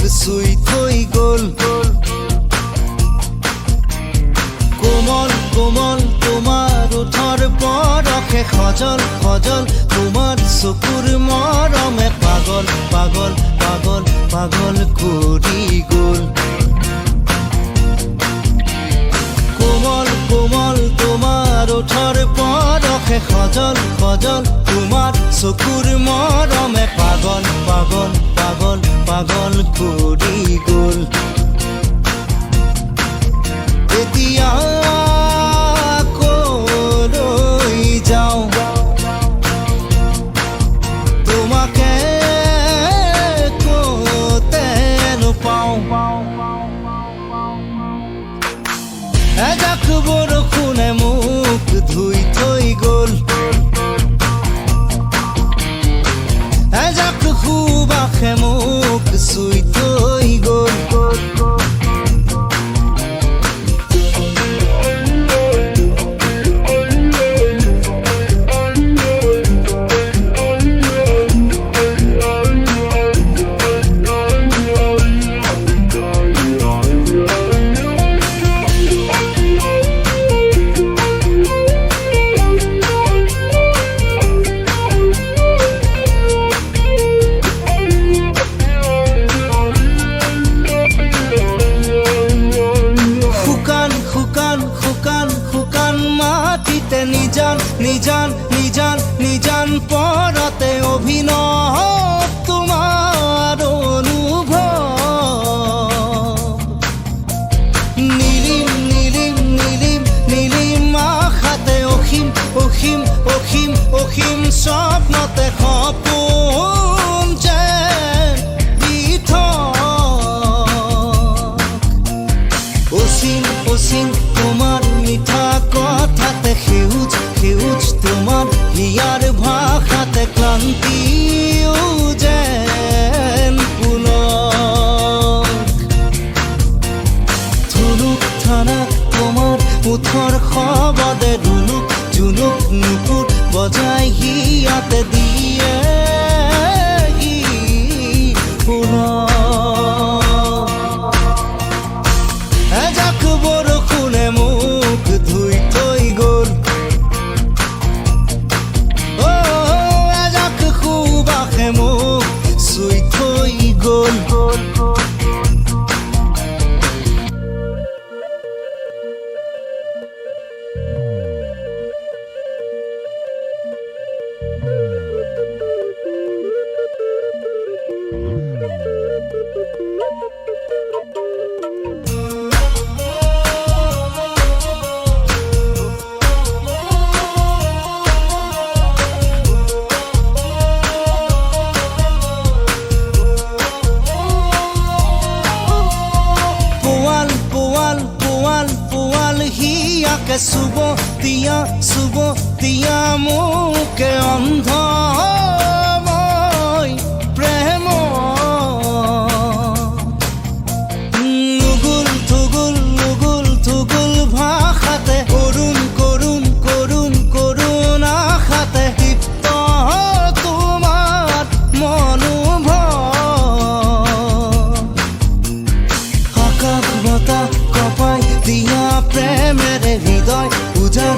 চুই থৈ গ'ল। কোমল কোমল তোমাৰ ওঠৰ পৰশে সজল সজল তোমাৰ চকুৰ মৰমে পাগল পাগল পাগল পাগল কৰি গ'ল। কোমল কোমল তোমাৰ ওঠৰ পৰশে সজল সজল তোমাৰ চকুৰ মৰমে পাগল পাগল পাগল পাগল কৰি গ'ল। এতিয়া কলৈ যাওঁ তোমাকে ক'তে নোপাওঁ। এজাক বৰষুণে মোক ধুই থৈ গ'ল। এজাক সুবাসে মোক চুই থৈ গ'ল। মাটিতে নিজান নিজান নিজান নিজান পৰতে অভিনৱ তোমাৰ অনুভৱ। নীলিম নীলিম নীলিম নীলিম আশাতে অসীম অসীম অসীম অসীম স্বপ্নতে সপোন যেন অসীম অসীম তোমাৰ মিঠা কথাতে সেউজ সেউজ তোমাৰ হিয়াৰ ভাষাতে ক্লান্তিও যেন পুলক। থুনুক থানাক তোমাৰ ওঠৰ শব্দে ৰুনুক জুনুক নুপুৰ বজাই হিয়াতে দিয়ে এজাক বৰষুণে মোক ধুই থৈ গ'ল। এজাক সুবাসে মোক চুই থৈ গ'ল। হিয়াকে চুব দিয়া মোকে অন্ধ মই প্ৰেম নুগুল থুগুল নুগুল থুগুল ভাষাতে কৰুণ কৰুণ কৰুণ কৰুণ আশাতে দীপ্ত তোমাৰ মনোভৱ। আকাশ বতাহ কপাই দিয়া প্ৰেমেৰে হৃদয় উজান